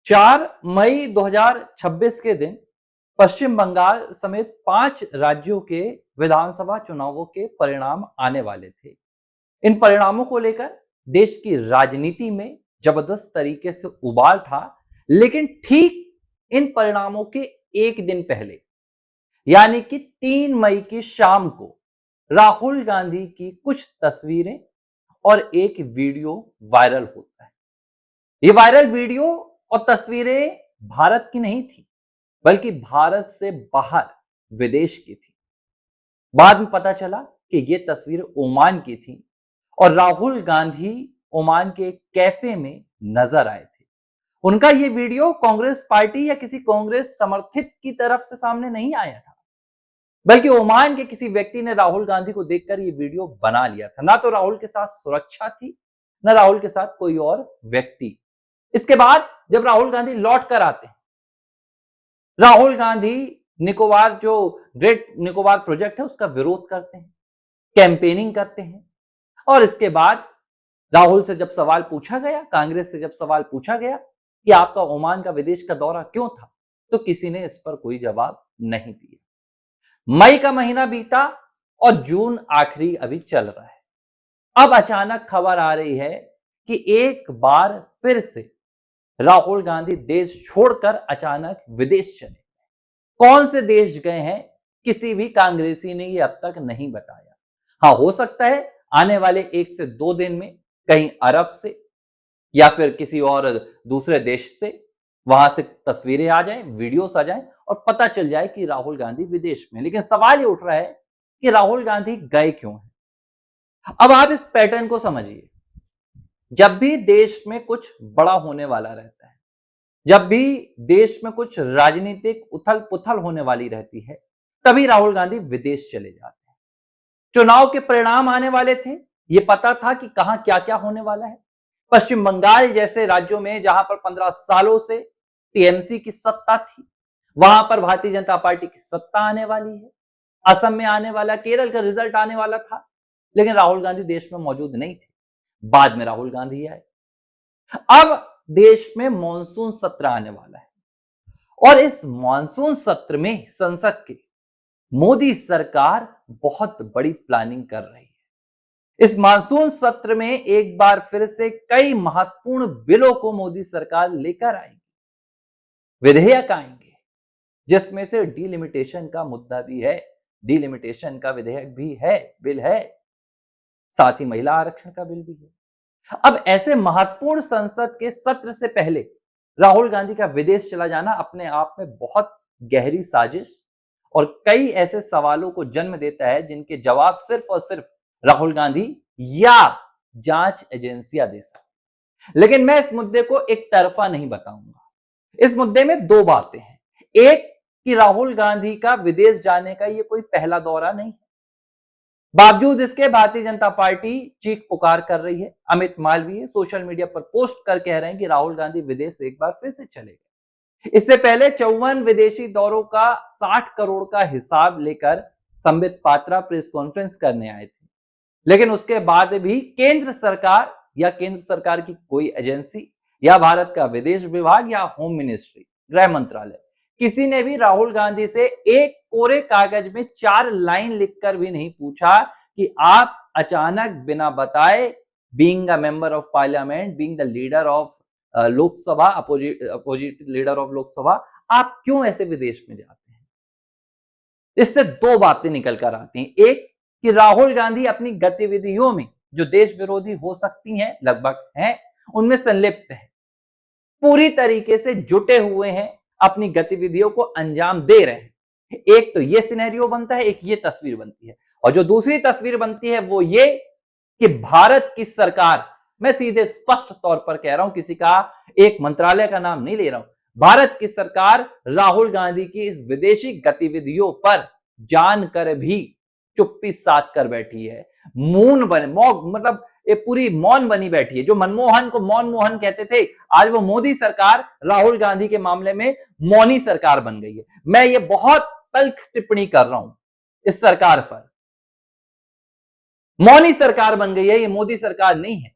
4 मई 2026 के दिन पश्चिम बंगाल समेत 5 राज्यों के विधानसभा चुनावों के परिणाम आने वाले थे। इन परिणामों को लेकर देश की राजनीति में जबरदस्त तरीके से उबाल था, लेकिन ठीक इन परिणामों के एक दिन पहले यानी कि 3 मई की शाम को राहुल गांधी की कुछ तस्वीरें और एक वीडियो वायरल होता है। ये वायरल वीडियो और तस्वीरें भारत की नहीं थी, बल्कि भारत से बाहर विदेश की थी। बाद में पता चला कि ये तस्वीर ओमान की थी और राहुल गांधी ओमान के कैफे में नजर आए थे। उनका ये वीडियो कांग्रेस पार्टी या किसी कांग्रेस समर्थित की तरफ से सामने नहीं आया था, बल्कि ओमान के किसी व्यक्ति ने राहुल गांधी को देखकर ये वीडियो बना लिया था। ना तो राहुल के साथ सुरक्षा थी, ना राहुल के साथ कोई और व्यक्ति। इसके बाद जब राहुल गांधी लौट कर आते हैं, राहुल गांधी निकोबार जो ग्रेट निकोबार प्रोजेक्ट है उसका विरोध करते हैं, कैंपेनिंग करते हैं। और इसके बाद राहुल से जब सवाल पूछा गया, कांग्रेस से जब सवाल पूछा गया कि आपका ओमान का विदेश का दौरा क्यों था, तो किसी ने इस पर कोई जवाब नहीं दिया। मई का महीना बीता और जून आखिरी अभी चल रहा है। अब अचानक खबर आ रही है कि एक बार फिर से राहुल गांधी देश छोड़कर अचानक विदेश चले। कौन से देश गए हैं, किसी भी कांग्रेसी ने ये अब तक नहीं बताया। हाँ, हो सकता है आने वाले 1 से 2 दिन में कहीं अरब से या फिर किसी और दूसरे देश से वहां से तस्वीरें आ जाएं, वीडियोस आ जाएं और पता चल जाए कि राहुल गांधी विदेश में। लेकिन सवाल ये उठ रहा है कि राहुल गांधी गए क्यों हैं। अब आप इस पैटर्न को समझिए। जब भी देश में कुछ बड़ा होने वाला रहता है, जब भी देश में कुछ राजनीतिक उथल पुथल होने वाली रहती है, तभी राहुल गांधी विदेश चले जाते हैं। चुनाव के परिणाम आने वाले थे, ये पता था कि कहां क्या क्या होने वाला है। पश्चिम बंगाल जैसे राज्यों में जहां पर 15 सालों से टीएमसी की सत्ता थी, वहां पर भारतीय जनता पार्टी की सत्ता आने वाली है। असम में आने वाला, केरल का रिजल्ट आने वाला था, लेकिन राहुल गांधी देश में मौजूद नहीं थे। बाद में राहुल गांधी आए। अब देश में मॉनसून सत्र आने वाला है और इस मॉनसून सत्र में संसद की मोदी सरकार बहुत बड़ी प्लानिंग कर रही है। इस मानसून सत्र में एक बार फिर से कई महत्वपूर्ण बिलों को मोदी सरकार लेकर आएगी, विधेयक आएंगे, जिसमें से डिलिमिटेशन का मुद्दा भी है, डिलिमिटेशन का विधेयक भी है, बिल है, साथ ही महिला आरक्षण का बिल भी है। अब ऐसे महत्वपूर्ण संसद के सत्र से पहले राहुल गांधी का विदेश चला जाना अपने आप में बहुत गहरी साजिश और कई ऐसे सवालों को जन्म देता है जिनके जवाब सिर्फ और सिर्फ राहुल गांधी या जांच एजेंसियां दे सकती। लेकिन मैं इस मुद्दे को एक तरफा नहीं बताऊंगा। इस मुद्दे में 2 बातें हैं। एक कि राहुल गांधी का विदेश जाने का यह कोई पहला दौरा नहीं है। बावजूद इसके भारतीय जनता पार्टी चीख पुकार कर रही है। अमित मालवीय सोशल मीडिया पर पोस्ट कर कह रहे हैं कि राहुल गांधी विदेश एक बार फिर से चले गए। इससे पहले 54 विदेशी दौरों का 60 करोड़ का हिसाब लेकर संबित पात्रा प्रेस कॉन्फ्रेंस करने आए थे, लेकिन उसके बाद भी केंद्र सरकार या केंद्र सरकार की कोई एजेंसी या भारत का विदेश विभाग या होम मिनिस्ट्री, गृह मंत्रालय, किसी ने भी राहुल गांधी से एक कोरे कागज में 4 लाइन लिखकर भी नहीं पूछा कि आप अचानक बिना बताए, being a member of parliament, being the leader of Lok Sabha, opposite leader of Lok Sabha, आप क्यों ऐसे विदेश में जाते हैं। इससे 2 बातें निकल कर आती हैं। एक कि राहुल गांधी अपनी गतिविधियों में जो देश विरोधी हो सकती हैं, लगभग हैं, उनमें संलिप्त है, पूरी तरीके से जुटे हुए हैं, अपनी गतिविधियों को अंजाम दे रहे हैं। एक तो ये सिनेरियो बनता है, एक ये तस्वीर बनती है। और जो दूसरी तस्वीर बनती है वो ये कि भारत की सरकार, मैं सीधे स्पष्ट तौर पर कह रहा हूं, किसी का एक मंत्रालय का नाम नहीं ले रहा हूं, भारत की सरकार राहुल गांधी की इस विदेशी गतिविधियों पर जानकर भी चुप्पी साध कर बैठी है। मतलब ये पूरी मौन बनी बैठी है। जो मनमोहन को मौन मोहन कहते थे, आज वो मोदी सरकार राहुल गांधी के मामले में मौनी सरकार बन गई है। मैं ये बहुत तल्ख टिप्पणी कर रहा हूं इस सरकार पर। मौनी सरकार बन गई है, ये मोदी सरकार नहीं है।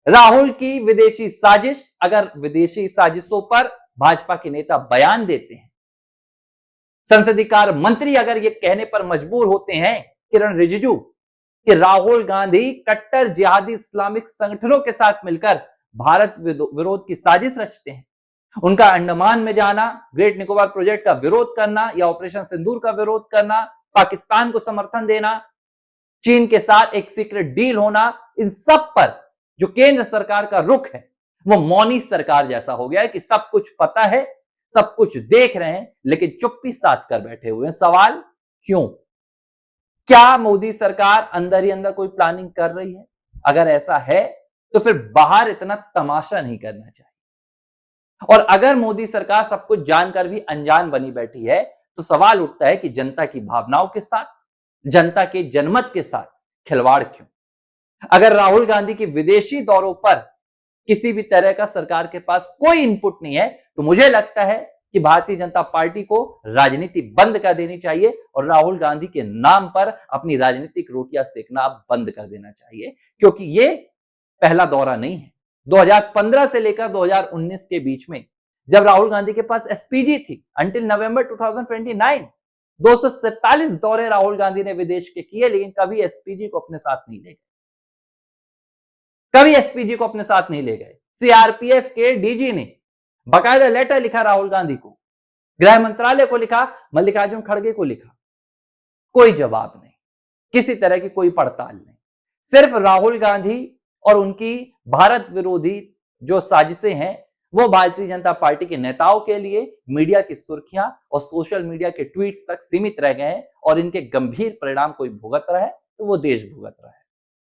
राहुल की विदेशी साजिश, अगर विदेशी साजिशों पर भाजपा के नेता बयान देते हैं, संसदीय कार्य मंत्री अगर ये कहने पर मजबूर होते हैं, किरण रिजिजू, कि राहुल गांधी कट्टर जिहादी इस्लामिक संगठनों के साथ मिलकर भारत विरोध की साजिश रचते हैं, उनका अंडमान में जाना, ग्रेट निकोबार प्रोजेक्ट का विरोध करना या ऑपरेशन सिंदूर का विरोध करना, पाकिस्तान को समर्थन देना, चीन के साथ एक सीक्रेट डील होना, इन सब पर जो केंद्र सरकार का रुख है वो मौनी सरकार जैसा हो गया है कि सब कुछ पता है, सब कुछ देख रहे हैं, लेकिन चुप्पी साध कर बैठे हुए हैं। सवाल क्यों? क्या मोदी सरकार अंदर ही अंदर कोई प्लानिंग कर रही है? अगर ऐसा है तो फिर बाहर इतना तमाशा नहीं करना चाहिए। और अगर मोदी सरकार सब कुछ जानकर भी अनजान बनी बैठी है तो सवाल उठता है कि जनता की भावनाओं के साथ, जनता के जनमत के साथ खिलवाड़ क्यों? अगर राहुल गांधी के विदेशी दौरों पर किसी भी तरह का सरकार के पास कोई इनपुट नहीं है तो मुझे लगता है कि भारतीय जनता पार्टी को राजनीति बंद कर देनी चाहिए और राहुल गांधी के नाम पर अपनी राजनीतिक रोटियां सेकना बंद कर देना चाहिए, क्योंकि ये पहला दौरा नहीं है। 2015 से लेकर 2019 के बीच में जब राहुल गांधी के पास एसपीजी थी, अंटिल नवंबर 2029, 247 दौरे राहुल गांधी ने विदेश के किए, लेकिन कभी एसपीजी को अपने साथ नहीं ले गए, कभी एसपीजी को अपने साथ नहीं ले गए। सीआरपीएफ के डीजी ने बाकायदा लेटर लिखा राहुल गांधी को, गृह मंत्रालय को लिखा, मल्लिकार्जुन खड़गे को लिखा, कोई जवाब नहीं, किसी तरह की कोई पड़ताल नहीं। सिर्फ राहुल गांधी और उनकी भारत विरोधी जो साजिशें हैं वो भारतीय जनता पार्टी के नेताओं के लिए मीडिया की सुर्खियां और सोशल मीडिया के ट्वीट्स तक सीमित रह गए हैं और इनके गंभीर परिणाम कोई भुगत रहा है तो वो देश भुगत रहा है।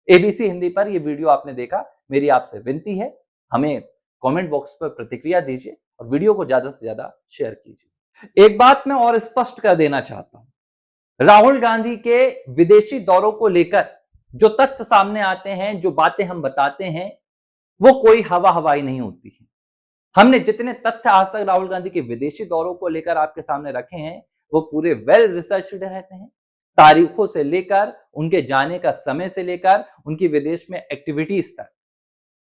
एबीसी हिंदी पर ये वीडियो आपने देखा, मेरी आपसे विनती है हमें कमेंट बॉक्स पर प्रतिक्रिया दीजिए और वीडियो को ज्यादा से ज्यादा शेयर कीजिए। एक बात मैं और स्पष्ट कर देना चाहता हूं, राहुल गांधी के विदेशी दौरों को लेकर जो तथ्य सामने आते हैं, जो बातें हम बताते हैं, वो कोई हवा हवाई नहीं होती है। हमने जितने तथ्य आज तक राहुल गांधी के विदेशी दौरों को लेकर आपके सामने रखे हैं वो पूरे वेल रिसर्च्ड रहते हैं, तारीखों से लेकर उनके जाने का समय से लेकर उनकी विदेश में एक्टिविटीज तक।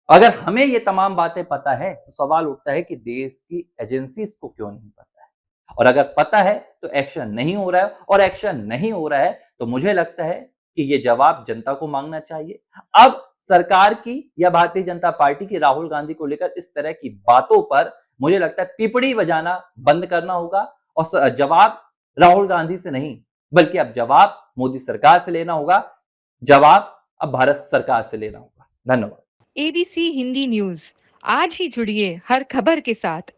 अगर हमें ये तमाम बातें पता है तो सवाल उठता है कि देश की एजेंसीज को क्यों नहीं पता है, और अगर पता है तो एक्शन नहीं हो रहा है, और एक्शन नहीं हो रहा है तो मुझे लगता है कि ये जवाब जनता को मांगना चाहिए। अब सरकार की या भारतीय जनता पार्टी की राहुल गांधी को लेकर इस तरह की बातों पर मुझे लगता है पिपड़ी बजाना बंद करना होगा, और जवाब राहुल गांधी से नहीं बल्कि अब जवाब मोदी सरकार से लेना होगा, जवाब अब भारत सरकार से लेना होगा। धन्यवाद। एबीसी हिंदी न्यूज, आज ही जुड़िए हर खबर के साथ